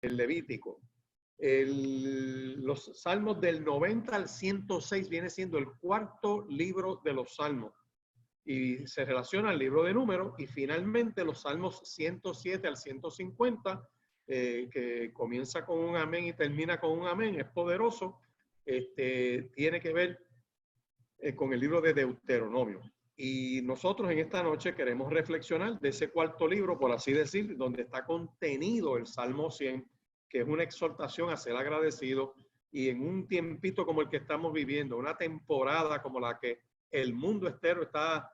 el Levítico. Los salmos del 90 al 106 viene siendo el cuarto libro de los salmos y se relaciona al libro de Números, y finalmente los salmos 107 al 150, que comienza con un amén y termina con un amén, es poderoso, tiene que ver con el libro de Deuteronomio. Y nosotros en esta noche queremos reflexionar de ese cuarto libro, por así decir, donde está contenido el Salmo 100, que es una exhortación a ser agradecido. Y en un tiempito como el que estamos viviendo, una temporada como la que el mundo entero está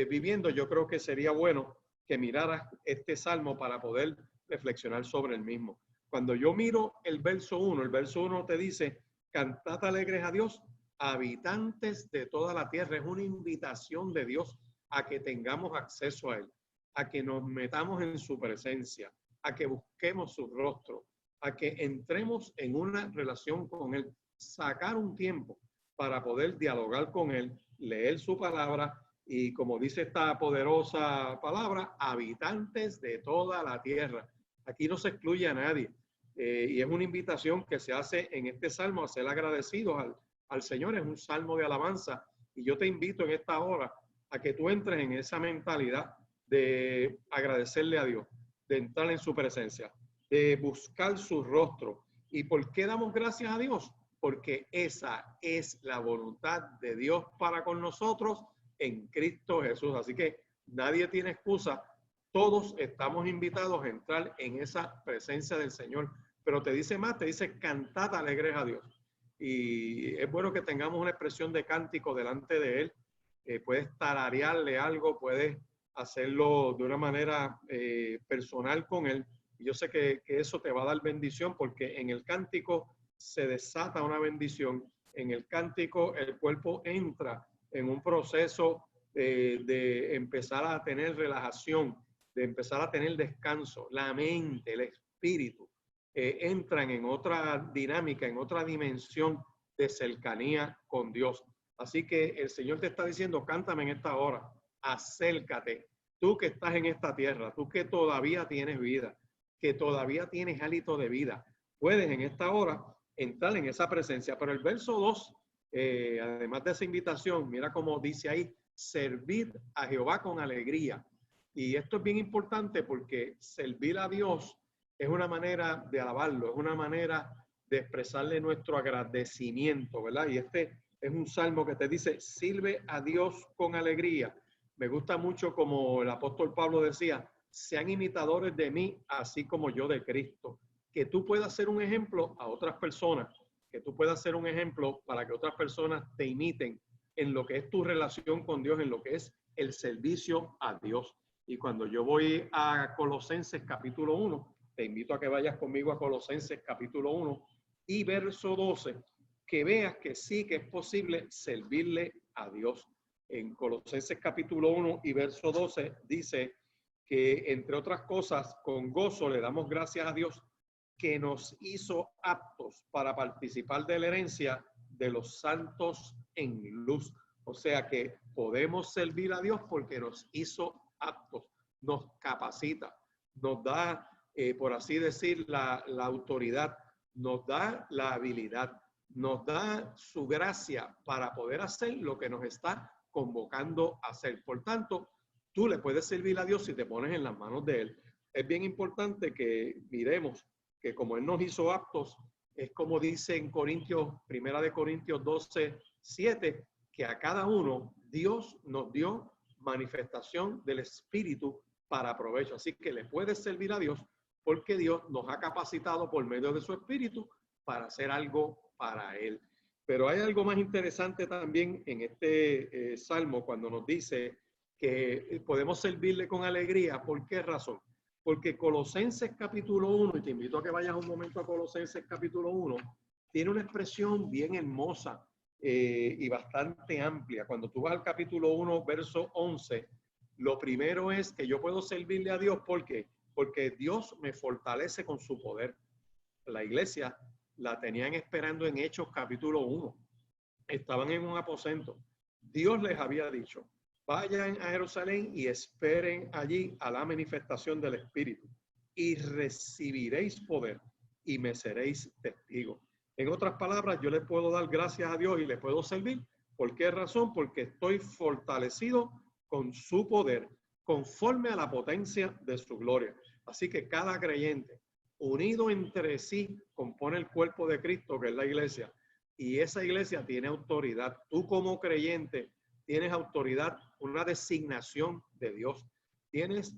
viviendo, yo creo que sería bueno que miraras este salmo para poder reflexionar sobre el mismo. Cuando yo miro el verso 1 te dice: cantad alegres a Dios, habitantes de toda la tierra. Es una invitación de Dios a que tengamos acceso a Él, a que nos metamos en su presencia, a que busquemos su rostro, a que entremos en una relación con Él, sacar un tiempo para poder dialogar con Él, leer su palabra y, como dice esta poderosa palabra, habitantes de toda la tierra. Aquí no se excluye a nadie, y es una invitación que se hace en este salmo a ser agradecidos al Señor. Es un salmo de alabanza, y yo te invito en esta hora a que tú entres en esa mentalidad de agradecerle a Dios, de entrar en su presencia, de buscar su rostro. ¿Y por qué damos gracias a Dios? Porque esa es la voluntad de Dios para con nosotros en Cristo Jesús. Así que nadie tiene excusa. Todos estamos invitados a entrar en esa presencia del Señor. Pero te dice más, te dice: cantad alegres a Dios. Y es bueno que tengamos una expresión de cántico delante de Él. Puedes tararearle algo, puedes hacerlo de una manera personal con Él. Y yo sé que eso te va a dar bendición, porque en el cántico se desata una bendición. En el cántico el cuerpo entra en un proceso de empezar a tener relajación, de empezar a tener descanso. La mente, el espíritu entran en otra dinámica, en otra dimensión de cercanía con Dios. Así que el Señor te está diciendo: cántame en esta hora, acércate. Tú que estás en esta tierra, tú que todavía tienes vida, que todavía tienes hálito de vida, puedes en esta hora entrar en esa presencia. Pero el verso 2, además de esa invitación, mira cómo dice ahí: servid a Jehová con alegría. Y esto es bien importante, porque servir a Dios es una manera de alabarlo, es una manera de expresarle nuestro agradecimiento, ¿verdad? Y este es un salmo que te dice: sirve a Dios con alegría. Me gusta mucho como el apóstol Pablo decía: sean imitadores de mí, así como yo de Cristo. Que tú puedas ser un ejemplo a otras personas, que tú puedas ser un ejemplo para que otras personas te imiten en lo que es tu relación con Dios, en lo que es el servicio a Dios. Y cuando yo voy a Colosenses capítulo 1, te invito a que vayas conmigo a Colosenses capítulo 1 y verso 12, que veas que sí que es posible servirle a Dios. En Colosenses capítulo 1 y verso 12 dice que, entre otras cosas, con gozo le damos gracias a Dios, que nos hizo aptos para participar de la herencia de los santos en luz. O sea que podemos servir a Dios porque nos hizo aptos, nos capacita, nos da, por así decir, la autoridad, nos da la habilidad, nos da su gracia para poder hacer lo que nos está convocando a hacer. Por tanto, tú le puedes servir a Dios si te pones en las manos de Él. Es bien importante que miremos que, como Él nos hizo aptos, es como dice en Corintios, Primera de Corintios 12:7, que a cada uno Dios nos dio manifestación del Espíritu para provecho. Así que le puedes servir a Dios porque Dios nos ha capacitado por medio de su Espíritu para hacer algo para Él. Pero hay algo más interesante también en este salmo, cuando nos dice que podemos servirle con alegría. ¿Por qué razón? Porque Colosenses capítulo 1, y te invito a que vayas un momento a Colosenses capítulo 1, tiene una expresión bien hermosa y bastante amplia. Cuando tú vas al capítulo 1, verso 11, lo primero es que yo puedo servirle a Dios. ¿Por qué? Porque Dios me fortalece con su poder. La iglesia la tenían esperando en Hechos capítulo 1. Estaban en un aposento. Dios les había dicho: vayan a Jerusalén y esperen allí a la manifestación del Espíritu y recibiréis poder. y me seréis testigos. En otras palabras, yo le puedo dar gracias a Dios y le puedo servir. ¿Por qué razón? Porque estoy fortalecido con su poder, conforme a la potencia de su gloria. Así que cada creyente, unido entre sí, compone el cuerpo de Cristo, que es la iglesia. Y esa iglesia tiene autoridad. Tú como creyente tienes autoridad, una designación de Dios. Tienes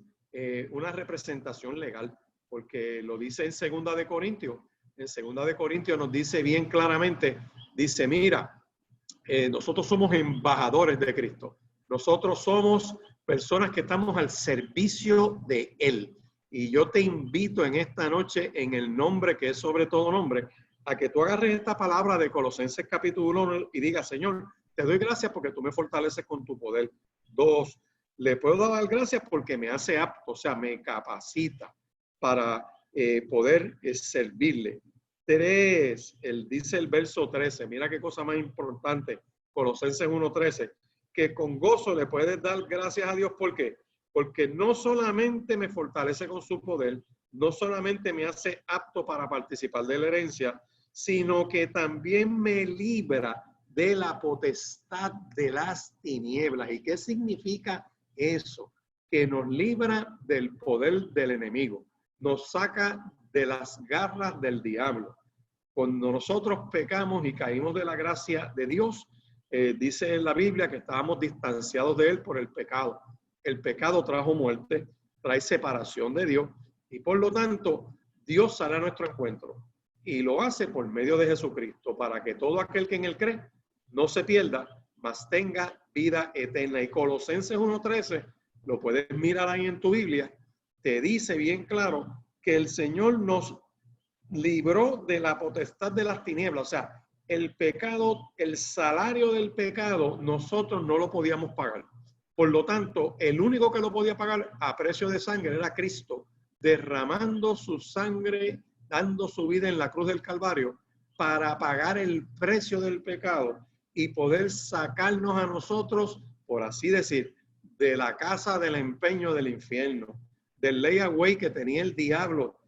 una representación legal, porque lo dice en 2 de Corintios. En 2 de Corintios nos dice bien claramente, dice, mira, nosotros somos embajadores de Cristo. Nosotros somos personas que estamos al servicio de Él. Y yo te invito en esta noche, en el nombre que es sobre todo nombre, a que tú agarres esta palabra de Colosenses capítulo 1 y digas, Señor, te doy gracias porque tú me fortaleces con tu poder. 2, le puedo dar gracias porque me hace apto, o sea, me capacita para poder servirle. 3, dice el verso 13, mira qué cosa más importante, Colosenses 1:13, que con gozo le puedes dar gracias a Dios. ¿Por qué? Porque no solamente me fortalece con su poder, no solamente me hace apto para participar de la herencia, sino que también me libra de la potestad de las tinieblas. ¿Y qué significa eso? Que nos libra del poder del enemigo, nos saca de las garras del diablo. Cuando nosotros pecamos y caímos de la gracia de Dios, dice en la Biblia que estábamos distanciados de Él por el pecado. El pecado trajo muerte, trae separación de Dios y por lo tanto Dios sale a nuestro encuentro y lo hace por medio de Jesucristo para que todo aquel que en Él cree no se pierda, mas tenga vida eterna. Y Colosenses 1:13, lo puedes mirar ahí en tu Biblia, te dice bien claro que el Señor nos libró de la potestad de las tinieblas. O sea, el pecado, el salario del pecado, nosotros no lo podíamos pagar. Por lo tanto, el único que lo podía pagar a precio de sangre era Cristo, derramando su sangre, dando su vida en la cruz del Calvario para pagar el precio del pecado y poder sacarnos a nosotros, por así decir, de la casa del empeño del infierno, del layaway que tenía el diablo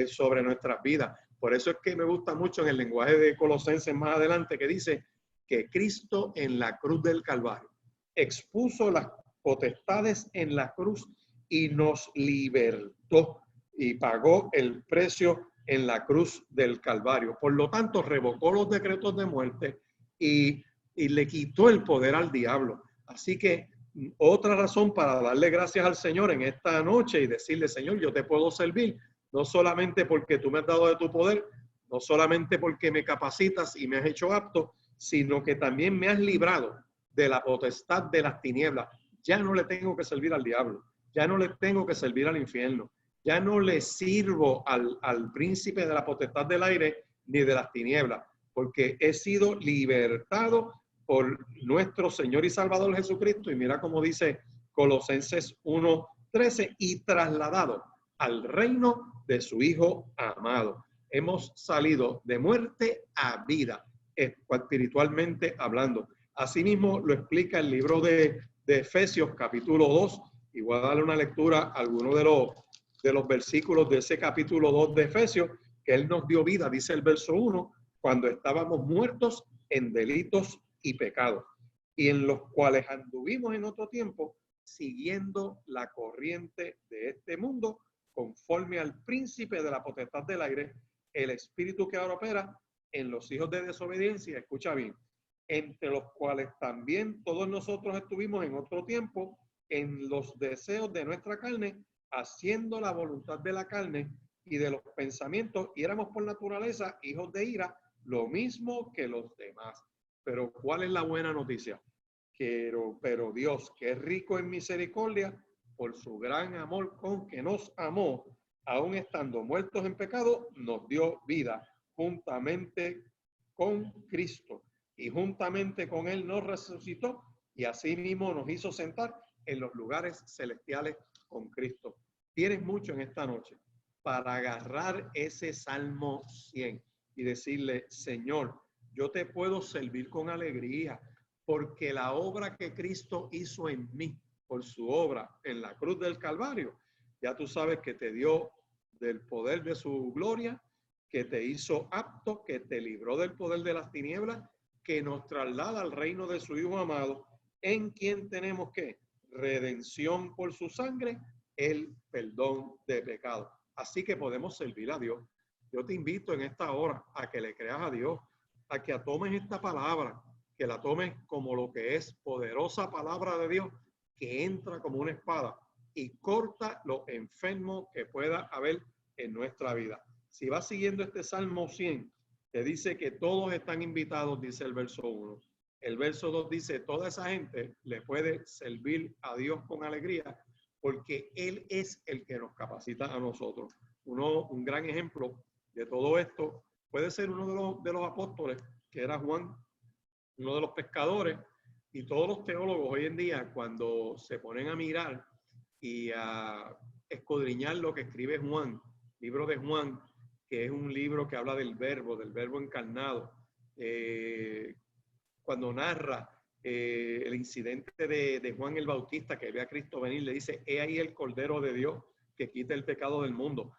sobre nuestras vidas. Por eso es que me gusta mucho en el lenguaje de Colosenses más adelante que dice que Cristo en la cruz del Calvario expuso las potestades en la cruz y nos libertó y pagó el precio en la cruz del Calvario. Por lo tanto, revocó los decretos de muerte y le quitó el poder al diablo. Así que otra razón para darle gracias al Señor en esta noche y decirle, Señor, yo te puedo servir, no solamente porque tú me has dado de tu poder, no solamente porque me capacitas y me has hecho apto, sino que también me has librado de la potestad de las tinieblas. Ya no le tengo que servir al diablo, ya no le tengo que servir al infierno, ya no le sirvo al príncipe de la potestad del aire ni de las tinieblas, porque he sido libertado por nuestro Señor y Salvador Jesucristo. Y mira cómo dice Colosenses 1:13, y trasladado al reino de su Hijo amado. Hemos salido de muerte a vida, espiritualmente hablando. Asimismo lo explica el libro de Efesios capítulo 2, y voy a darle una lectura a algunos de los versículos de ese capítulo 2 de Efesios, que Él nos dio vida, dice el verso 1, cuando estábamos muertos en delitos y pecados, y en los cuales anduvimos en otro tiempo, siguiendo la corriente de este mundo, conforme al príncipe de la potestad del aire, el espíritu que ahora opera en los hijos de desobediencia. Escucha bien, entre los cuales también todos nosotros estuvimos en otro tiempo en los deseos de nuestra carne, haciendo la voluntad de la carne y de los pensamientos, y éramos por naturaleza hijos de ira, lo mismo que los demás. Pero ¿cuál es la buena noticia? Pero Dios, que es rico en misericordia, por su gran amor con que nos amó, aun estando muertos en pecado, nos dio vida juntamente con Cristo, y juntamente con Él nos resucitó, y asimismo nos hizo sentar en los lugares celestiales con Cristo. Tienes mucho en esta noche para agarrar ese Salmo 100 y decirle, Señor, yo te puedo servir con alegría, porque la obra que Cristo hizo en mí, por su obra en la cruz del Calvario, ya tú sabes que te dio del poder de su gloria que te hizo apto, que te libró del poder de las tinieblas, que nos traslada al reino de su Hijo amado, en quien tenemos que redención por su sangre, el perdón de pecado. Así que podemos servir a Dios. Yo te invito en esta hora a que le creas a Dios, a que tomes esta palabra, que la tomes como lo que es, poderosa palabra de Dios, que entra como una espada y corta lo enfermo que pueda haber en nuestra vida. Si vas siguiendo este Salmo 100, que dice que todos están invitados, dice el verso 1. El verso 2 dice, toda esa gente le puede servir a Dios con alegría, porque Él es el que nos capacita a nosotros. Un gran ejemplo de todo esto puede ser uno de los apóstoles, que era Juan, uno de los pescadores, y todos los teólogos hoy en día, cuando se ponen a mirar y a escudriñar lo que escribe Juan, libro de Juan, que es un libro que habla del verbo encarnado, cuando narra el incidente de Juan el Bautista, que ve a Cristo venir, le dice, he ahí el Cordero de Dios que quita el pecado del mundo.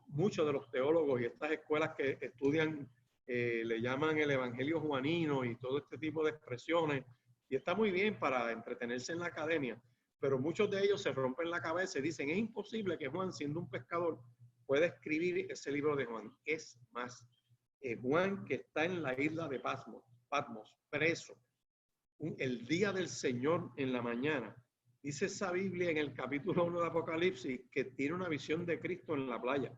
Muchos de los teólogos y estas escuelas que estudian le llaman el Evangelio Juanino y todo este tipo de expresiones, y está muy bien para entretenerse en la academia, pero muchos de ellos se rompen la cabeza y dicen, es imposible que Juan, siendo un pescador, pueda escribir ese libro de Juan. Es más, Juan, que está en la isla de Patmos, preso, el día del Señor en la mañana, dice esa Biblia en el capítulo 1 de Apocalipsis que tiene una visión de Cristo en la playa,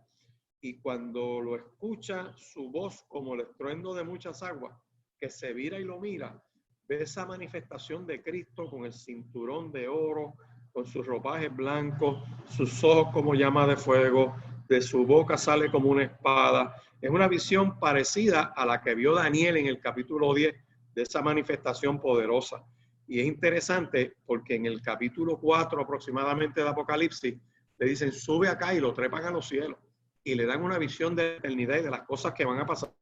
y cuando lo escucha su voz como el estruendo de muchas aguas, que se vira y lo mira, ve esa manifestación de Cristo con el cinturón de oro, con sus ropajes blancos, sus ojos como llama de fuego, de su boca sale como una espada. Es una visión parecida a la que vio Daniel en el capítulo 10 de esa manifestación poderosa. Y es interesante porque en el capítulo 4 aproximadamente de Apocalipsis le dicen, sube acá, y lo trepan a los cielos y le dan una visión de eternidad y de las cosas que van a pasar.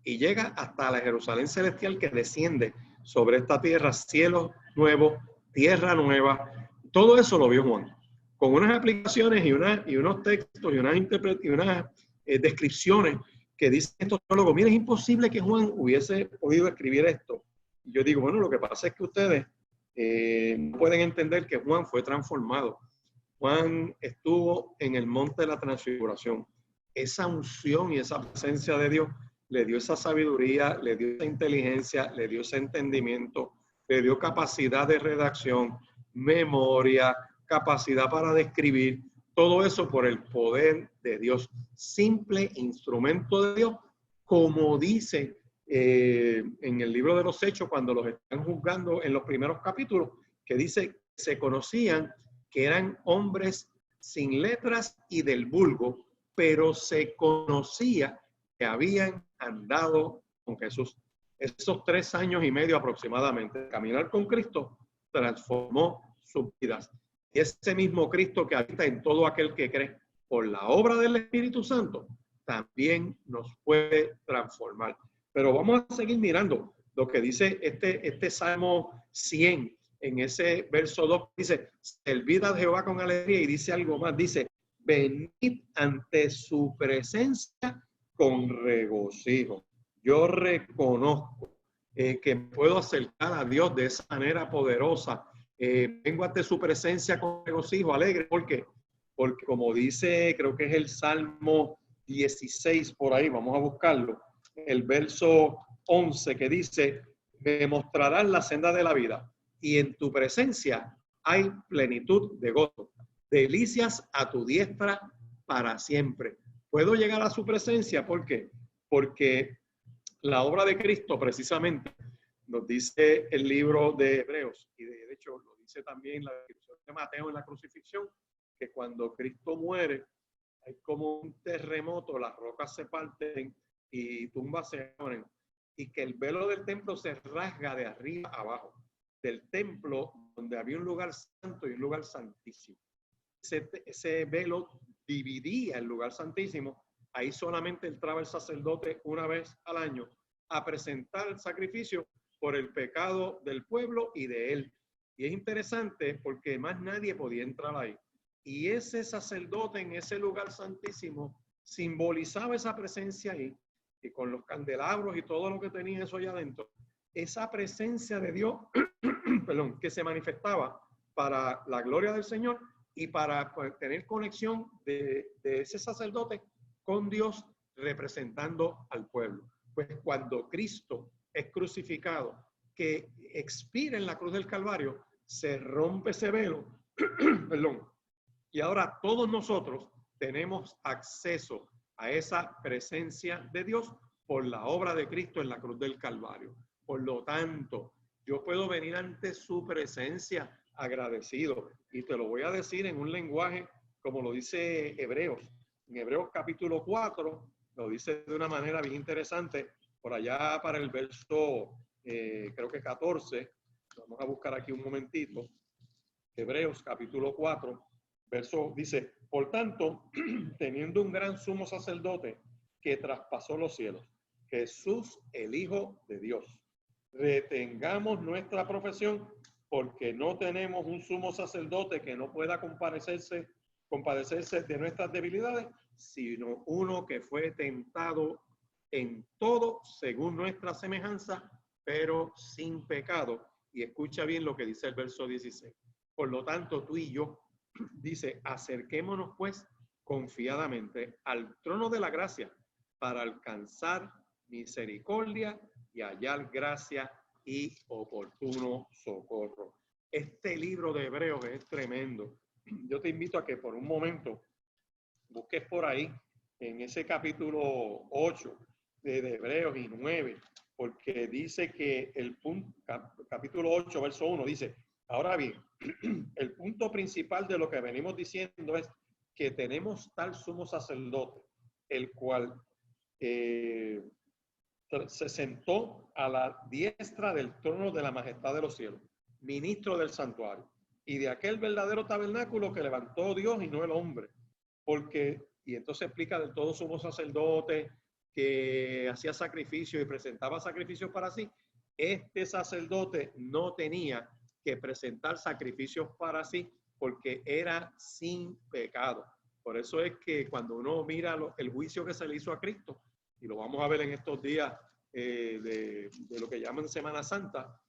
Y llega hasta la Jerusalén celestial que desciende sobre esta tierra, cielo nuevo, tierra nueva. Todo eso lo vio Juan, con unas aplicaciones y unos textos y unas descripciones que dicen estos teólogos, mira, es imposible que Juan hubiese podido escribir esto. Y yo digo, bueno, lo que pasa es que ustedes no pueden entender que Juan fue transformado. Juan estuvo en el monte de la transfiguración. Esa unción y esa presencia de Dios le dio esa sabiduría, le dio esa inteligencia, le dio ese entendimiento, le dio capacidad de redacción, memoria, capacidad para describir, todo eso por el poder de Dios. Simple instrumento de Dios, como dice en el libro de los Hechos, cuando los están juzgando en los primeros capítulos, que dice, se conocían que eran hombres sin letras y del vulgo, pero se conocía que habían andado con Jesús. Esos 3 años y medio aproximadamente, caminar con Cristo, transformó sus vidas. Y ese mismo Cristo que habita en todo aquel que cree por la obra del Espíritu Santo, también nos puede transformar. Pero vamos a seguir mirando lo que dice este Salmo 100. En ese verso 2 dice, servid a Jehová con alegría, y dice algo más, dice, venid ante su presencia con regocijo. Yo reconozco que puedo acercar a Dios de esa manera poderosa. Vengo ante su presencia con regocijo, alegre. ¿Por qué? Porque como dice, creo que es el Salmo 16 por ahí, vamos a buscarlo, el verso 11 que dice, me mostrarás la senda de la vida, y en tu presencia hay plenitud de gozo, delicias a tu diestra para siempre. Puedo llegar a su presencia, ¿por qué? Porque la obra de Cristo precisamente nos dice el libro de Hebreos, y de hecho lo dice también la descripción de Mateo en la crucifixión, que cuando Cristo muere hay como un terremoto, las rocas se parten y tumbas se abren, y que el velo del templo se rasga de arriba a abajo, del templo donde había un lugar santo y un lugar santísimo. Ese velo dividía el lugar santísimo. Ahí solamente entraba el sacerdote una vez al año a presentar el sacrificio por el pecado del pueblo y de él. Y es interesante porque más nadie podía entrar ahí. Y ese sacerdote en ese lugar santísimo simbolizaba esa presencia ahí, y con los candelabros y todo lo que tenía eso allá adentro, esa presencia de Dios, perdón, que se manifestaba para la gloria del Señor y para tener conexión de ese sacerdote con Dios representando al pueblo. Pues cuando Cristo es crucificado, que expira en la cruz del Calvario, se rompe ese velo, perdón, y ahora todos nosotros tenemos acceso a esa presencia de Dios por la obra de Cristo en la cruz del Calvario. Por lo tanto, yo puedo venir ante su presencia agradecido. Y te lo voy a decir en un lenguaje como lo dice Hebreos. En Hebreos capítulo 4 lo dice de una manera bien interesante. Por allá para el verso, creo que 14. Vamos a buscar aquí un momentito. Hebreos capítulo 4, verso dice: por tanto, teniendo un gran sumo sacerdote que traspasó los cielos, Jesús, el Hijo de Dios, retengamos nuestra profesión, porque no tenemos un sumo sacerdote que no pueda compadecerse de nuestras debilidades, sino uno que fue tentado en todo según nuestra semejanza, pero sin pecado. Y escucha bien lo que dice el verso 16. Por lo tanto, tú y yo, dice, acerquémonos pues confiadamente al trono de la gracia para alcanzar misericordia y hallar gracia y oportuno socorro. Este libro de Hebreos es tremendo. Yo te invito a que por un momento busques por ahí en ese capítulo 8 de Hebreos y 9, porque dice que el punto, capítulo 8, verso 1, dice: ahora bien, el punto principal de lo que venimos diciendo es que tenemos tal sumo sacerdote, el cual se sentó a la diestra del trono de la majestad de los cielos, ministro del santuario, y de aquel verdadero tabernáculo que levantó Dios y no el hombre. Porque, y entonces explica del todo sumo sacerdote que hacía sacrificios y presentaba sacrificios para sí. Este sacerdote no tenía que presentar sacrificios para sí porque era sin pecado. Por eso es que cuando uno mira el juicio que se le hizo a Cristo, y lo vamos a ver en estos días de lo que llaman Semana Santa,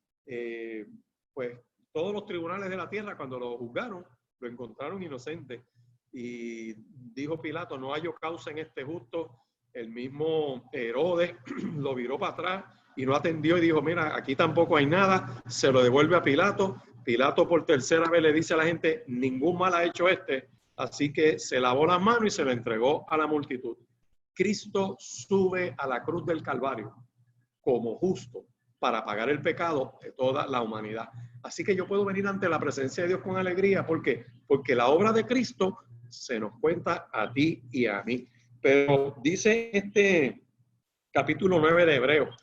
pues todos los tribunales de la tierra, cuando lo juzgaron, lo encontraron inocente. Y dijo Pilato: no hallo causa en este justo. El mismo Herodes lo viró para atrás y no atendió y dijo: mira, aquí tampoco hay nada. Se lo devuelve a Pilato. Pilato por tercera vez le dice a la gente: ningún mal ha hecho este. Así que se lavó las manos y se lo entregó a la multitud. Cristo sube a la cruz del Calvario como justo para pagar el pecado de toda la humanidad. Así que yo puedo venir ante la presencia de Dios con alegría. ¿Por qué? Porque la obra de Cristo se nos cuenta a ti y a mí. Pero dice este capítulo 9 de Hebreos,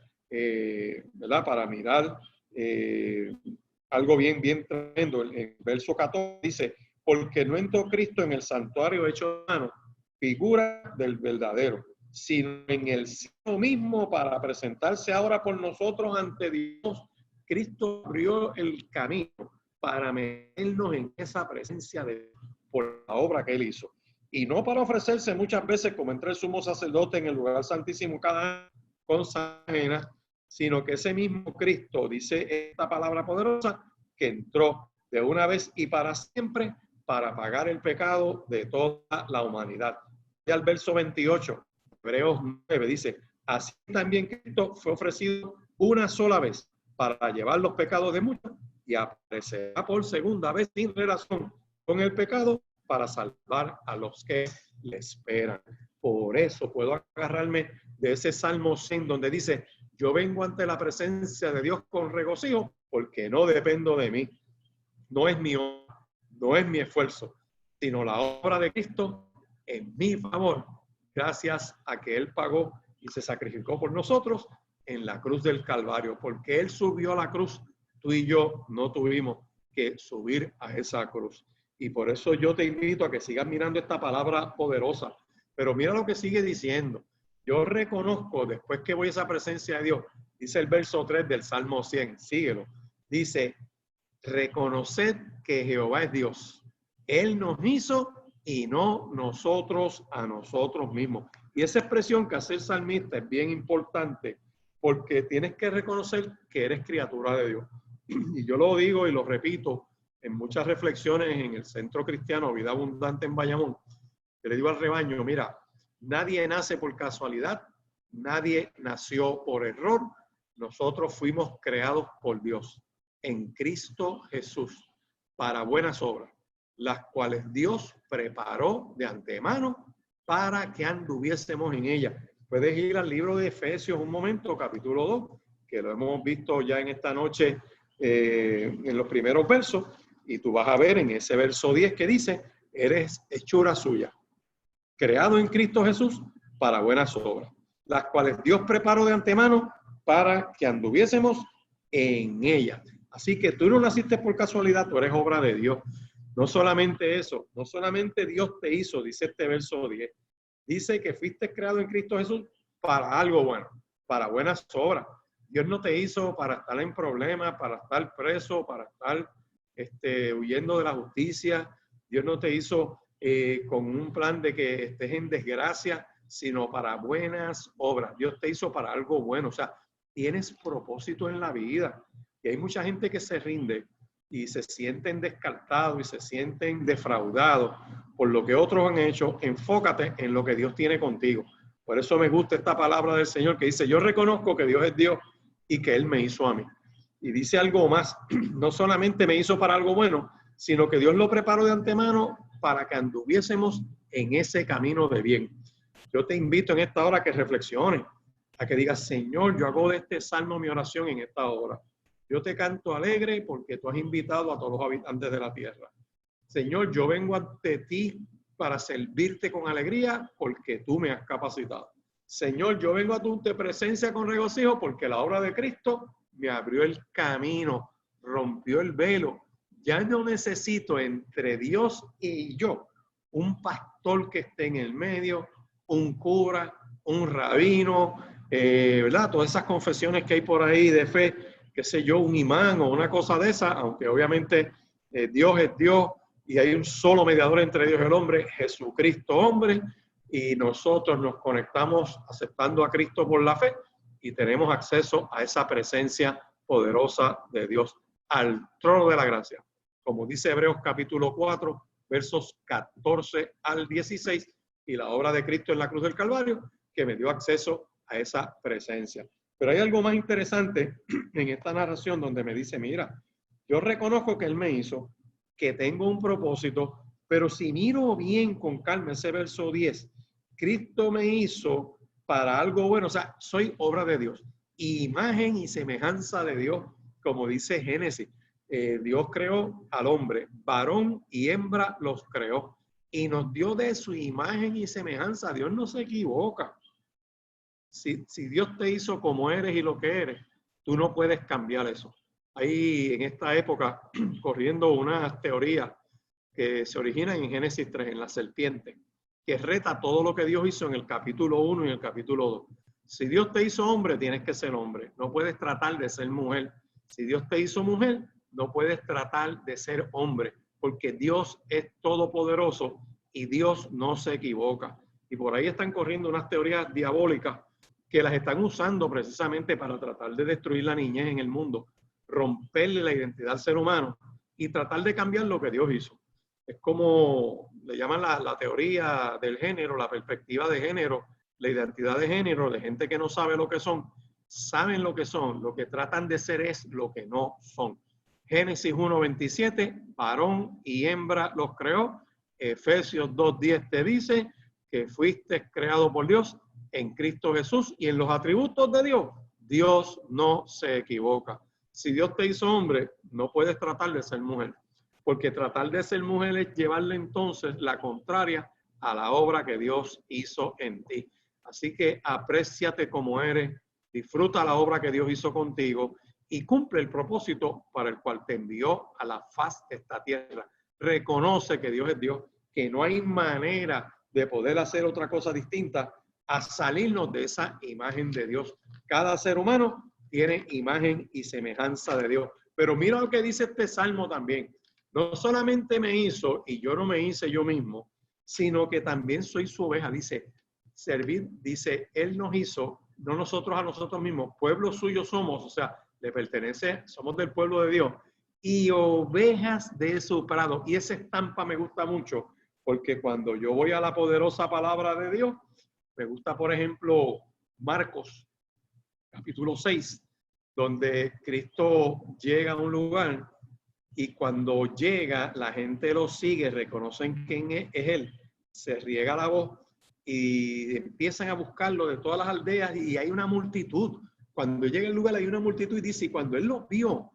¿verdad? Para mirar algo bien tremendo. El verso 14 dice: porque no entró Cristo en el santuario hecho de mano, figura del verdadero, sino en el cielo mismo para presentarse ahora por nosotros ante Dios. Cristo abrió el camino para meternos en esa presencia de Dios por la obra que Él hizo. Y no para ofrecerse muchas veces como entra el sumo sacerdote en el lugar santísimo cada año con sangre, sino que ese mismo Cristo, dice esta palabra poderosa, que entró de una vez y para siempre para pagar el pecado de toda la humanidad. Y al verso 28, Hebreos 9, dice: así también Cristo fue ofrecido una sola vez para llevar los pecados de muchos y aparecerá por segunda vez sin relación con el pecado para salvar a los que le esperan. Por eso puedo agarrarme de ese Salmo 100 donde dice: yo vengo ante la presencia de Dios con regocijo porque no dependo de mí. No es mi obra, no es mi esfuerzo, sino la obra de Cristo en mi favor, gracias a que Él pagó y se sacrificó por nosotros en la cruz del Calvario. Porque Él subió a la cruz, tú y yo no tuvimos que subir a esa cruz. Y por eso yo te invito a que sigas mirando esta palabra poderosa. Pero mira lo que sigue diciendo. Yo reconozco, después que voy a esa presencia de Dios, dice el verso 3 del Salmo 100, síguelo. Dice: reconoced que Jehová es Dios. Él nos hizo y no nosotros a nosotros mismos. Y esa expresión que hace el salmista es bien importante porque tienes que reconocer que eres criatura de Dios. Y yo lo digo y lo repito en muchas reflexiones en el Centro Cristiano Vida Abundante en Bayamón. Yo le digo al rebaño, mira, nadie nace por casualidad, nadie nació por error. Nosotros fuimos creados por Dios en Cristo Jesús para buenas obras, las cuales Dios preparó de antemano para que anduviésemos en ellas. Puedes ir al libro de Efesios un momento, capítulo 2, que lo hemos visto ya en esta noche en los primeros versos, y tú vas a ver en ese verso 10 que dice, eres hechura suya, creado en Cristo Jesús para buenas obras, las cuales Dios preparó de antemano para que anduviésemos en ellas. Así que tú no naciste por casualidad, tú eres obra de Dios. No solamente eso, no solamente Dios te hizo, dice este verso 10, dice que fuiste creado en Cristo Jesús para algo bueno, para buenas obras. Dios no te hizo para estar en problemas, para estar preso, para estar huyendo de la justicia. Dios no te hizo con un plan de que estés en desgracia, sino para buenas obras. Dios te hizo para algo bueno. O sea, tienes propósito en la vida. Y hay mucha gente que se rinde y se sienten descartados y se sienten defraudados por lo que otros han hecho. Enfócate en lo que Dios tiene contigo. Por eso me gusta esta palabra del Señor que dice, yo reconozco que Dios es Dios y que Él me hizo a mí. Y dice algo más, no solamente me hizo para algo bueno, sino que Dios lo preparó de antemano para que anduviésemos en ese camino de bien. Yo te invito en esta hora a que reflexiones, a que digas, Señor, yo hago de este salmo mi oración en esta hora. Yo te canto alegre porque tú has invitado a todos los habitantes de la tierra. Señor, yo vengo ante ti para servirte con alegría porque tú me has capacitado. Señor, yo vengo a tu presencia con regocijo porque la obra de Cristo me abrió el camino, rompió el velo. Ya no necesito entre Dios y yo un pastor que esté en el medio, un cura, un rabino, ¿verdad? Todas esas confesiones que hay por ahí de fe, qué sé yo, un imán o una cosa de esa, aunque obviamente Dios es Dios y hay un solo mediador entre Dios y el hombre, Jesucristo hombre, y nosotros nos conectamos aceptando a Cristo por la fe y tenemos acceso a esa presencia poderosa de Dios, al trono de la gracia. Como dice Hebreos capítulo 4, versos 14 al 16, y la obra de Cristo en la cruz del Calvario, que me dio acceso a esa presencia. Pero hay algo más interesante en esta narración donde me dice, mira, yo reconozco que Él me hizo, que tengo un propósito, pero si miro bien con calma ese verso 10, Cristo me hizo para algo bueno, o sea, soy obra de Dios, imagen y semejanza de Dios, como dice Génesis. Dios creó al hombre, varón y hembra los creó, y nos dio de su imagen y semejanza. Dios no se equivoca. Si Dios te hizo como eres y lo que eres, tú no puedes cambiar eso. Hay en esta época corriendo unas teorías que se originan en Génesis 3, en la serpiente, que reta todo lo que Dios hizo en el capítulo 1 y el capítulo 2. Si Dios te hizo hombre, tienes que ser hombre. No puedes tratar de ser mujer. Si Dios te hizo mujer, no puedes tratar de ser hombre, porque Dios es todopoderoso y Dios no se equivoca. Y por ahí están corriendo unas teorías diabólicas que las están usando precisamente para tratar de destruir la niñez en el mundo, romperle la identidad al ser humano y tratar de cambiar lo que Dios hizo. Es como le llaman la teoría del género, la perspectiva de género, la identidad de género, de gente que no sabe lo que son, saben lo que son, lo que tratan de ser es lo que no son. Génesis 1:27, varón y hembra los creó. Efesios 2:10 te dice que fuiste creado por Dios en Cristo Jesús, y en los atributos de Dios, Dios no se equivoca. Si Dios te hizo hombre, no puedes tratar de ser mujer, porque tratar de ser mujer es llevarle entonces la contraria a la obra que Dios hizo en ti. Así que apréciate como eres, disfruta la obra que Dios hizo contigo y cumple el propósito para el cual te envió a la faz de esta tierra. Reconoce que Dios es Dios, que no hay manera de poder hacer otra cosa distinta a salirnos de esa imagen de Dios. Cada ser humano tiene imagen y semejanza de Dios. Pero mira lo que dice este salmo también. No solamente me hizo, y yo no me hice yo mismo, sino que también soy su oveja. Dice, servir, dice, Él nos hizo, no nosotros a nosotros mismos, pueblo suyo somos, o sea, le pertenece, somos del pueblo de Dios, y ovejas de su prado. Y esa estampa me gusta mucho, porque cuando yo voy a la poderosa palabra de Dios, me gusta, por ejemplo, Marcos, capítulo 6, donde Cristo llega a un lugar y cuando llega, la gente lo sigue, reconocen quién es Él, se riega la voz y empiezan a buscarlo de todas las aldeas y hay una multitud. Cuando llega al lugar hay una multitud y dice, y cuando Él los vio,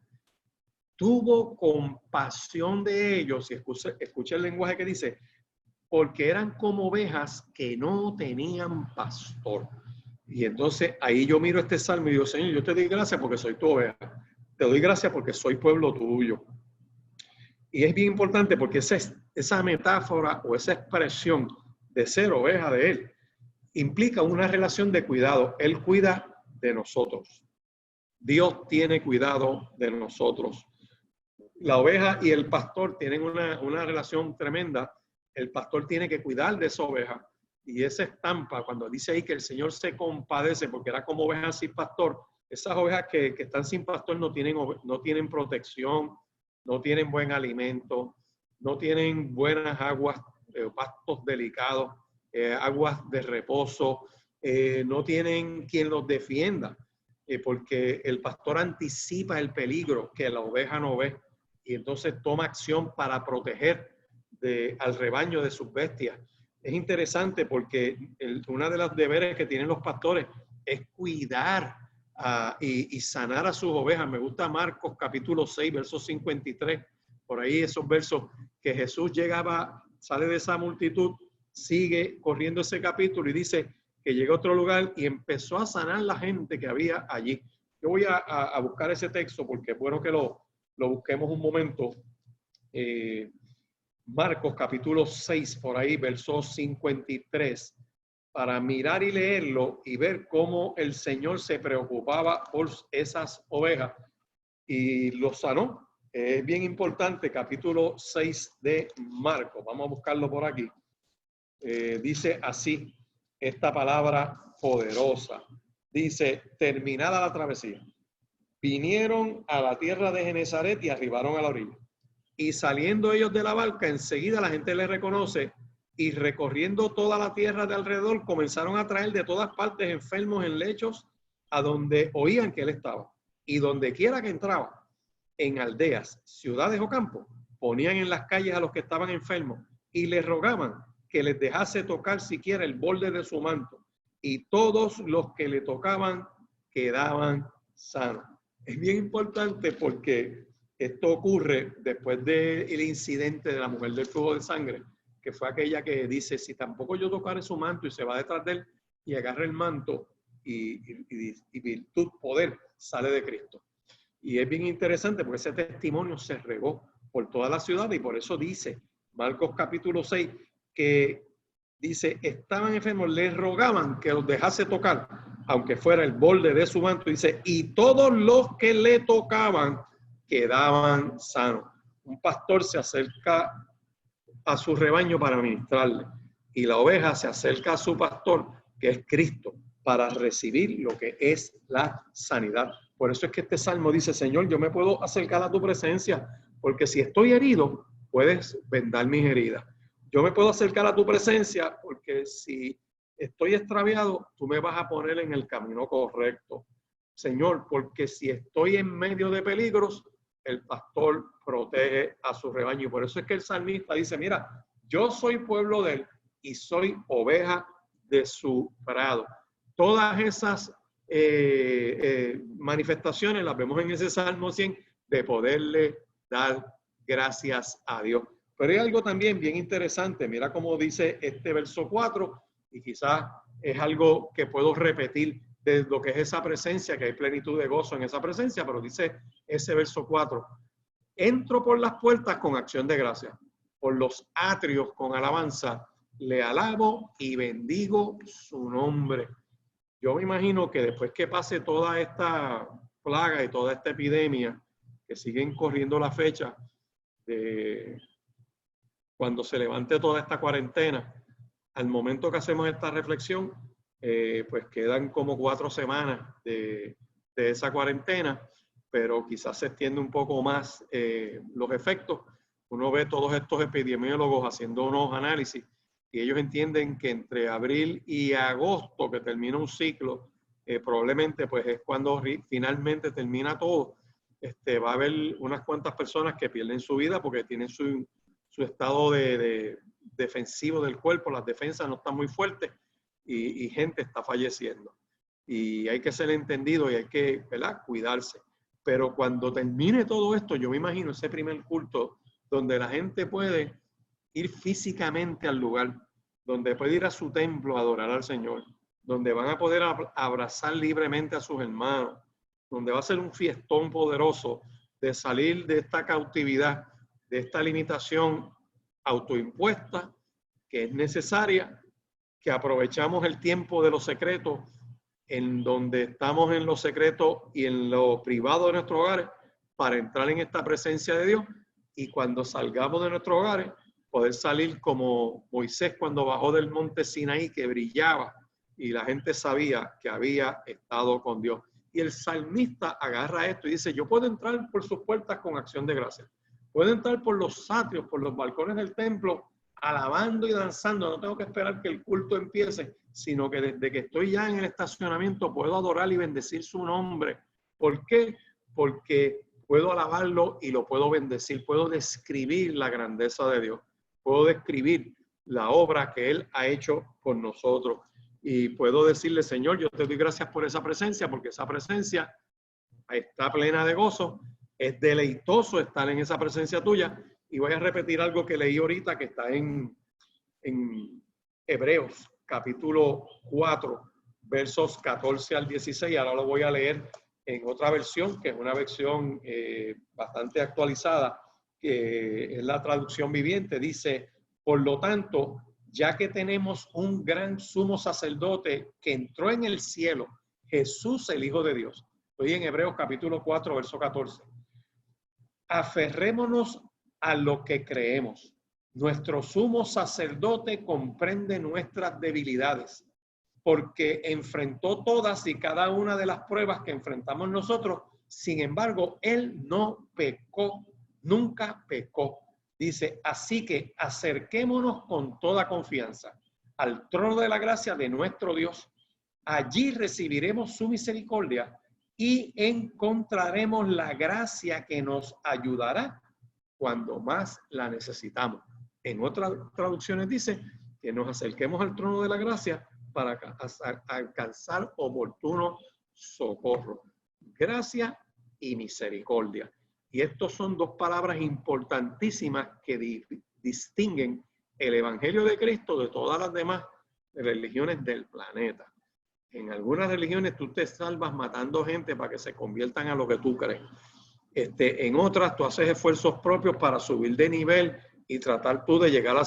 tuvo compasión de ellos, y escucha el lenguaje que dice, porque eran como ovejas que no tenían pastor. Y entonces ahí yo miro este salmo y digo, Señor, yo te doy gracias porque soy tu oveja. Te doy gracias porque soy pueblo tuyo. Y es bien importante porque esa metáfora o esa expresión de ser oveja de Él implica una relación de cuidado. Él cuida de nosotros. Dios tiene cuidado de nosotros. La oveja y el pastor tienen una relación tremenda. El pastor tiene que cuidar de esa oveja. Y esa estampa, cuando dice ahí que el Señor se compadece porque era como ovejas sin pastor, esas ovejas que están sin pastor no tienen protección, no tienen buen alimento, no tienen buenas aguas, pastos delicados, aguas de reposo, no tienen quien los defienda, porque el pastor anticipa el peligro que la oveja no ve y entonces toma acción para proteger al rebaño de sus bestias. Es interesante porque una de las deberes que tienen los pastores es cuidar y sanar a sus ovejas. Me gusta Marcos capítulo 6, verso 53. Por ahí esos versos que Jesús sale de esa multitud, sigue corriendo ese capítulo y dice que llegó a otro lugar y empezó a sanar la gente que había allí. Yo voy a buscar ese texto porque es bueno que lo busquemos un momento. Marcos capítulo 6, por ahí, verso 53, para mirar y leerlo y ver cómo el Señor se preocupaba por esas ovejas y los sanó. Es bien importante, capítulo 6 de Marcos. Vamos a buscarlo por aquí. Dice así, esta palabra poderosa. Dice, terminada la travesía, vinieron a la tierra de Genesaret y arribaron a la orilla. Y saliendo ellos de la barca, enseguida la gente les reconoce y recorriendo toda la tierra de alrededor, comenzaron a traer de todas partes enfermos en lechos a donde oían que él estaba. Y donde quiera que entraba, en aldeas, ciudades o campos, ponían en las calles a los que estaban enfermos y les rogaban que les dejase tocar siquiera el borde de su manto. Y todos los que le tocaban quedaban sanos. Es bien importante porque esto ocurre después del incidente de la mujer del flujo de sangre, que fue aquella que dice, si tampoco yo tocaré su manto, y se va detrás de él y agarra el manto y virtud, poder, sale de Cristo. Y es bien interesante porque ese testimonio se regó por toda la ciudad y por eso dice Marcos capítulo 6 que dice, estaban enfermos, les rogaban que los dejase tocar, aunque fuera el borde de su manto, dice, y todos los que le tocaban quedaban sanos. Un pastor se acerca a su rebaño para ministrarle y la oveja se acerca a su pastor, que es Cristo, para recibir lo que es la sanidad. Por eso es que este salmo dice, Señor, yo me puedo acercar a tu presencia, porque si estoy herido, puedes vendar mis heridas. Yo me puedo acercar a tu presencia, porque si estoy extraviado, tú me vas a poner en el camino correcto. Señor, porque si estoy en medio de peligros, el pastor protege a su rebaño. Y por eso es que el salmista dice, mira, yo soy pueblo de él y soy oveja de su prado. Todas esas manifestaciones las vemos en ese Salmo 100 de poderle dar gracias a Dios. Pero hay algo también bien interesante. Mira cómo dice este verso 4 y quizás es algo que puedo repetir de lo que es esa presencia, que hay plenitud de gozo en esa presencia, pero dice ese verso 4, entro por las puertas con acción de gracia, por los atrios con alabanza, le alabo y bendigo su nombre. Yo me imagino que después que pase toda esta plaga y toda esta epidemia, que siguen corriendo la fecha de cuando se levante toda esta cuarentena, al momento que hacemos esta reflexión, pues quedan como 4 semanas de esa cuarentena, pero quizás se extiende un poco más los efectos. Uno ve todos estos epidemiólogos haciendo unos análisis y ellos entienden que entre abril y agosto, que termina un ciclo, probablemente pues es cuando finalmente termina todo. Va a haber unas cuantas personas que pierden su vida porque tienen su estado defensivo del cuerpo, las defensas no están muy fuertes y gente está falleciendo. Y hay que ser entendido y hay que, ¿verdad?, cuidarse. Pero cuando termine todo esto, yo me imagino ese primer culto donde la gente puede ir físicamente al lugar, donde puede ir a su templo a adorar al Señor, donde van a poder abrazar libremente a sus hermanos, donde va a ser un fiestón poderoso de salir de esta cautividad, de esta limitación autoimpuesta, que es necesaria, que aprovechamos el tiempo de los secretos, en donde estamos en lo secreto y en lo privado de nuestros hogares, para entrar en esta presencia de Dios, y cuando salgamos de nuestros hogares, poder salir como Moisés cuando bajó del monte Sinaí, que brillaba y la gente sabía que había estado con Dios. Y el salmista agarra esto y dice, yo puedo entrar por sus puertas con acción de gracias. Puedo entrar por los atrios, por los balcones del templo, alabando y danzando. No tengo que esperar que el culto empiece, sino que desde que estoy ya en el estacionamiento puedo adorar y bendecir su nombre. ¿Por qué? Porque puedo alabarlo y lo puedo bendecir. Puedo describir la grandeza de Dios. Puedo describir la obra que Él ha hecho con nosotros. Y puedo decirle, Señor, yo te doy gracias por esa presencia, porque esa presencia está plena de gozo. Es deleitoso estar en esa presencia tuya. Y voy a repetir algo que leí ahorita, que está en Hebreos, capítulo 4, versos 14 al 16. Ahora lo voy a leer en otra versión, que es una versión bastante actualizada, que es la traducción viviente. Dice, por lo tanto, ya que tenemos un gran sumo sacerdote que entró en el cielo, Jesús el Hijo de Dios. Estoy en Hebreos capítulo 4, verso 14. Aferrémonos a lo que creemos. Nuestro sumo sacerdote comprende nuestras debilidades, porque enfrentó todas y cada una de las pruebas que enfrentamos nosotros. Sin embargo, él no pecó, nunca pecó. Dice, así que acerquémonos con toda confianza al trono de la gracia de nuestro Dios. Allí recibiremos su misericordia y encontraremos la gracia que nos ayudará cuando más la necesitamos. En otras traducciones dice que nos acerquemos al trono de la gracia para alcanzar oportuno socorro. Gracia y misericordia. Y estos son dos palabras importantísimas que distinguen el Evangelio de Cristo de todas las demás religiones del planeta. En algunas religiones tú te salvas matando gente para que se conviertan a lo que tú crees. En otras tú haces esfuerzos propios para subir de nivel y tratar tú de llegar a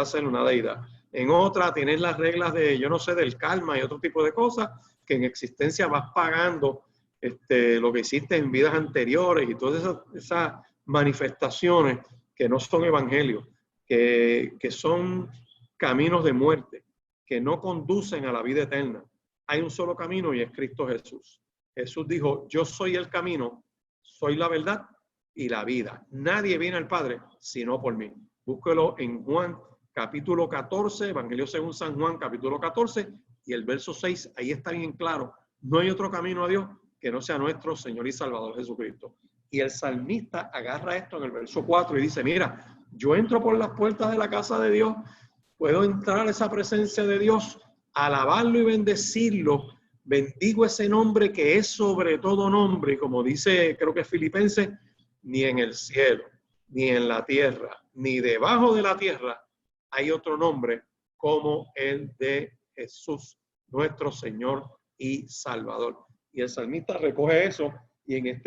ser una deidad. En otra tienes las reglas de, yo no sé, del karma y otro tipo de cosas que en existencia vas pagando lo que hiciste en vidas anteriores y todas esas manifestaciones que no son evangelios, que son caminos de muerte, que no conducen a la vida eterna. Hay un solo camino y es Cristo Jesús. Jesús dijo, yo soy el camino, soy la verdad y la vida. Nadie viene al Padre sino por mí. Búsquelo en Juan capítulo 14, Evangelio según San Juan capítulo 14 y el verso 6. Ahí está bien claro. No hay otro camino a Dios que no sea nuestro Señor y Salvador Jesucristo. Y el salmista agarra esto en el verso 4 y dice, mira, yo entro por las puertas de la casa de Dios, puedo entrar a esa presencia de Dios, alabarlo y bendecirlo. Bendigo ese nombre que es sobre todo nombre, y como dice, creo que es Filipenses, ni en el cielo, ni en la tierra, ni debajo de la tierra hay otro nombre como el de Jesús, nuestro Señor y Salvador. Y el salmista recoge eso y en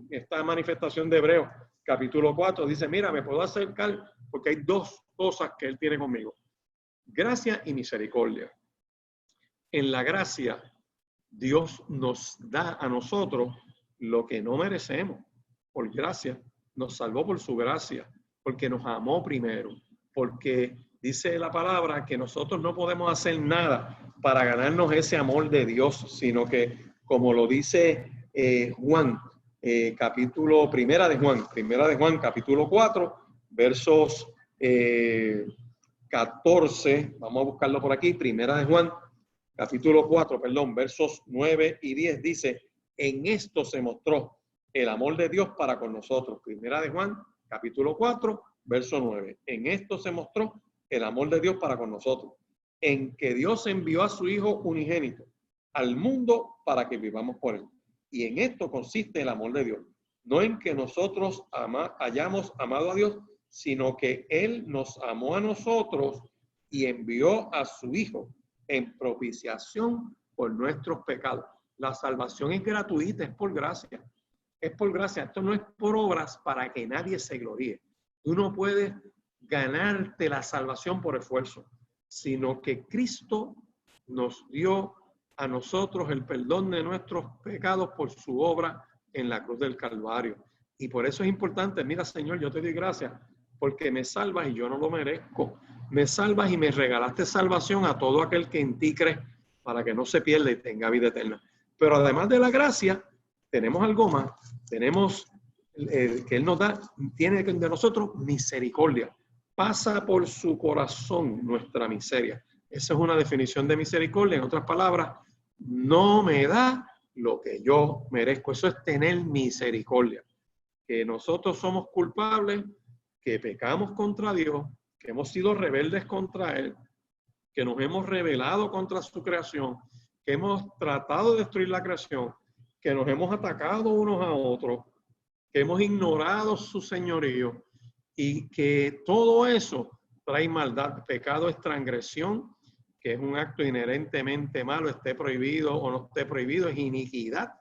esta manifestación de Hebreos, capítulo 4, dice, mira, me puedo acercar porque hay dos cosas que Él tiene conmigo. Gracia y misericordia. En la gracia, Dios nos da a nosotros lo que no merecemos. Por gracia, nos salvó por su gracia. porque nos amó primero, porque dice la palabra que nosotros no podemos hacer nada para ganarnos ese amor de Dios, sino que, como lo dice Juan, primera de Juan, capítulo 4, versos 14, vamos a buscarlo por aquí, primera de Juan, capítulo 4, perdón, versos 9 y 10, dice, en esto se mostró el amor de Dios para con nosotros. Primera de Juan, capítulo 4, verso 9. En esto se mostró el amor de Dios para con nosotros, en que Dios envió a su Hijo unigénito al mundo para que vivamos por él. Y en esto consiste el amor de Dios, no en que nosotros hayamos amado a Dios, sino que Él nos amó a nosotros y envió a su Hijo en propiciación por nuestros pecados. La salvación es gratuita, es por gracia. Es por gracia. Esto no es por obras para que nadie se gloríe. Tú no puedes ganarte la salvación por esfuerzo, sino que Cristo nos dio a nosotros el perdón de nuestros pecados por su obra en la cruz del Calvario. Y por eso es importante, mira, Señor, yo te doy gracias porque me salvas y yo no lo merezco. Me salvas y me regalaste salvación a todo aquel que en ti cree para que no se pierda y tenga vida eterna. Pero además de la gracia, tenemos algo más. Tenemos que Él nos da, tiene de nosotros misericordia. Pasa por su corazón nuestra miseria. Esa es una definición de misericordia. En otras palabras, no me da lo que yo merezco. Eso es tener misericordia. Que nosotros somos culpables, que pecamos contra Dios, que hemos sido rebeldes contra Él, que nos hemos rebelado contra su creación, que hemos tratado de destruir la creación, que nos hemos atacado unos a otros, que hemos ignorado su señorío y que todo eso trae maldad. Pecado es transgresión, que es un acto inherentemente malo, esté prohibido o no esté prohibido, es iniquidad.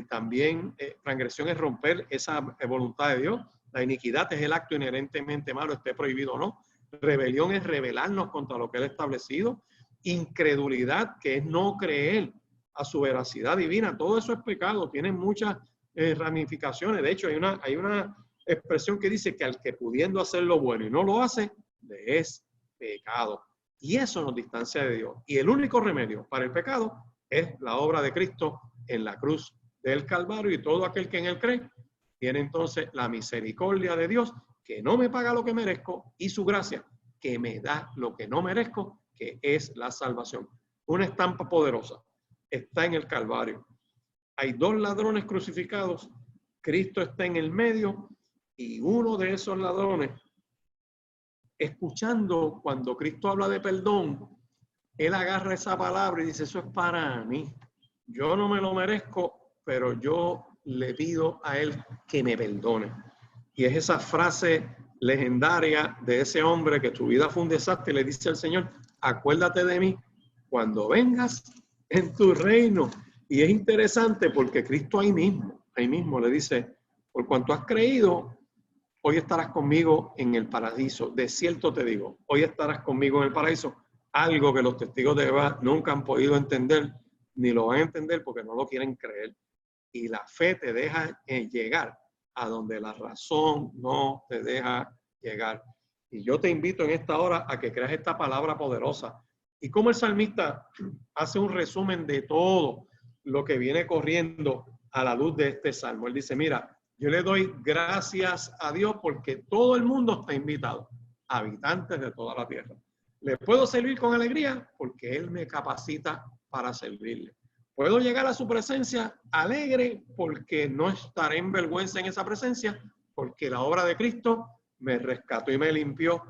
También transgresión es romper esa voluntad de Dios. La iniquidad es el acto inherentemente malo, esté prohibido o no. Rebelión es rebelarnos contra lo que Él ha establecido. Incredulidad, que es no creer a su veracidad divina. Todo eso es pecado, tiene muchas ramificaciones. De hecho, hay una expresión que dice que al que pudiendo hacer lo bueno y no lo hace, le es pecado. Y eso nos distancia de Dios. Y el único remedio para el pecado es la obra de Cristo en la cruz del Calvario, y todo aquel que en Él cree tiene entonces la misericordia de Dios, que no me paga lo que merezco, y su gracia, que me da lo que no merezco, que es la salvación. Una estampa poderosa está en el Calvario. Hay dos ladrones crucificados, Cristo está en el medio, y uno de esos ladrones, escuchando cuando Cristo habla de perdón, él agarra esa palabra y dice, eso es para mí. Yo no me lo merezco, pero yo le pido a Él que me perdone. Y es esa frase legendaria de ese hombre que su vida fue un desastre y le dice al Señor, acuérdate de mí cuando vengas en tu reino. Y es interesante porque Cristo ahí mismo le dice, por cuanto has creído, hoy estarás conmigo en el paraíso. De cierto te digo, hoy estarás conmigo en el paraíso. Algo que los testigos de Jehová nunca han podido entender, ni lo van a entender porque no lo quieren creer. Y la fe te deja llegar a donde la razón no te deja llegar. Y yo te invito en esta hora a que creas esta palabra poderosa. Y como el salmista hace un resumen de todo lo que viene corriendo a la luz de este salmo. Él dice, mira, yo le doy gracias a Dios porque todo el mundo está invitado, habitantes de toda la tierra. Le puedo servir con alegría porque Él me capacita para servirle. Puedo llegar a su presencia alegre porque no estaré en vergüenza en esa presencia, porque la obra de Cristo me rescató y me limpió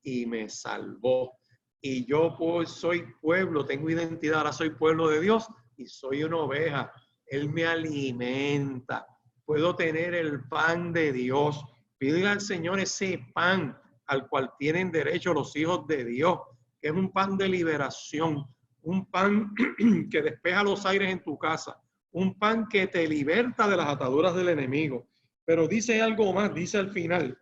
y me salvó. Y yo pues soy pueblo, tengo identidad, ahora soy pueblo de Dios y soy una oveja. Él me alimenta. Puedo tener el pan de Dios. Pídele al Señor ese pan al cual tienen derecho los hijos de Dios, que es un pan de liberación, un pan que despeja los aires en tu casa, un pan que te liberta de las ataduras del enemigo. Pero dice algo más, dice al final,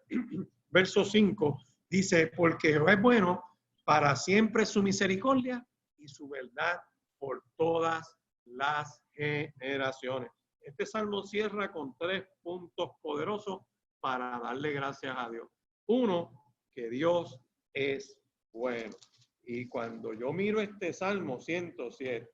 verso 5, dice, porque Jehová es bueno, para siempre su misericordia y su verdad por todas las generaciones. Este salmo cierra con 3 puntos poderosos para darle gracias a Dios. Uno, que Dios es bueno. Y cuando yo miro este Salmo 107,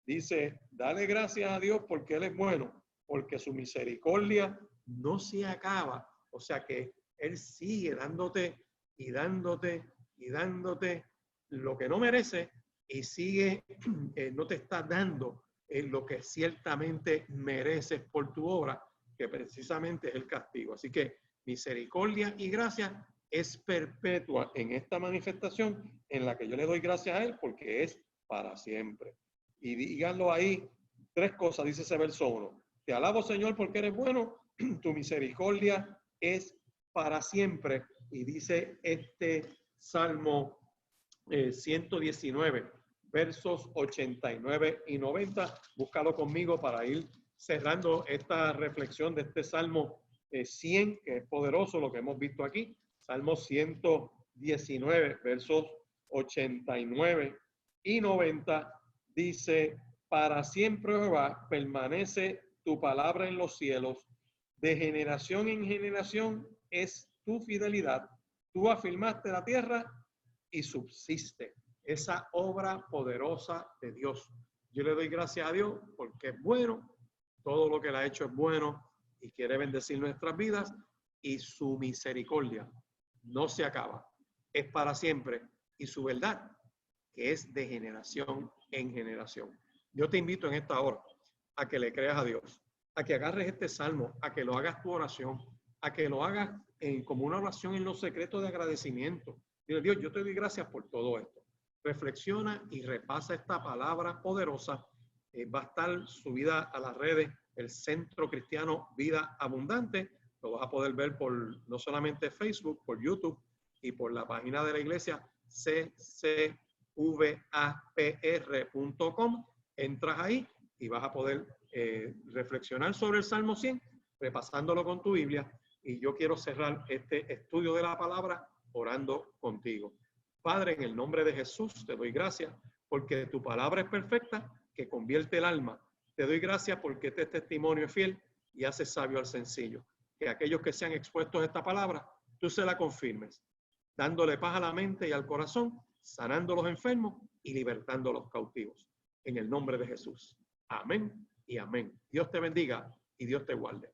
dice, dale gracias a Dios porque Él es bueno, porque su misericordia no se acaba. O sea que Él sigue dándote y dándote y dándote lo que no merece y sigue, no te está dando lo que ciertamente mereces por tu obra, que precisamente es el castigo. Así que misericordia y gracia es perpetua en esta manifestación en la que yo le doy gracias a Él porque es para siempre. Y díganlo ahí, tres cosas, dice ese verso 1. Te alabo, Señor, porque eres bueno, tu misericordia es para siempre. Y dice este Salmo 119, versos 89 y 90. Búscalo conmigo para ir cerrando esta reflexión de este Salmo 100, que es poderoso lo que hemos visto aquí. Salmo 119, versos 89 y 90, dice, para siempre, Jehová, permanece tu palabra en los cielos, de generación en generación es tu fidelidad. Tú afirmaste la tierra y subsiste. Esa obra poderosa de Dios. Yo le doy gracias a Dios porque es bueno, todo lo que Él ha hecho es bueno y quiere bendecir nuestras vidas y su misericordia no se acaba, es para siempre y su verdad que es de generación en generación. Yo te invito en esta hora a que le creas a Dios, a que agarres este salmo, a que lo hagas tu oración, a que lo hagas como una oración en los secretos de agradecimiento. Dile, Dios, yo te doy gracias por todo esto. Reflexiona y repasa esta palabra poderosa. Va a estar subida a las redes, el Centro Cristiano Vida Abundante. Lo vas a poder ver por no solamente Facebook, por YouTube y por la página de la iglesia ccvapr.com. Entras ahí y vas a poder reflexionar sobre el Salmo 100, repasándolo con tu Biblia. Y yo quiero cerrar este estudio de la palabra orando contigo. Padre, en el nombre de Jesús, te doy gracias porque tu palabra es perfecta, que convierte el alma. Te doy gracias porque este testimonio es fiel y hace sabio al sencillo. Que aquellos que sean expuestos a esta palabra, tú se la confirmes, dándole paz a la mente y al corazón, sanando a los enfermos y libertando a los cautivos. En el nombre de Jesús. Amén y amén. Dios te bendiga y Dios te guarde.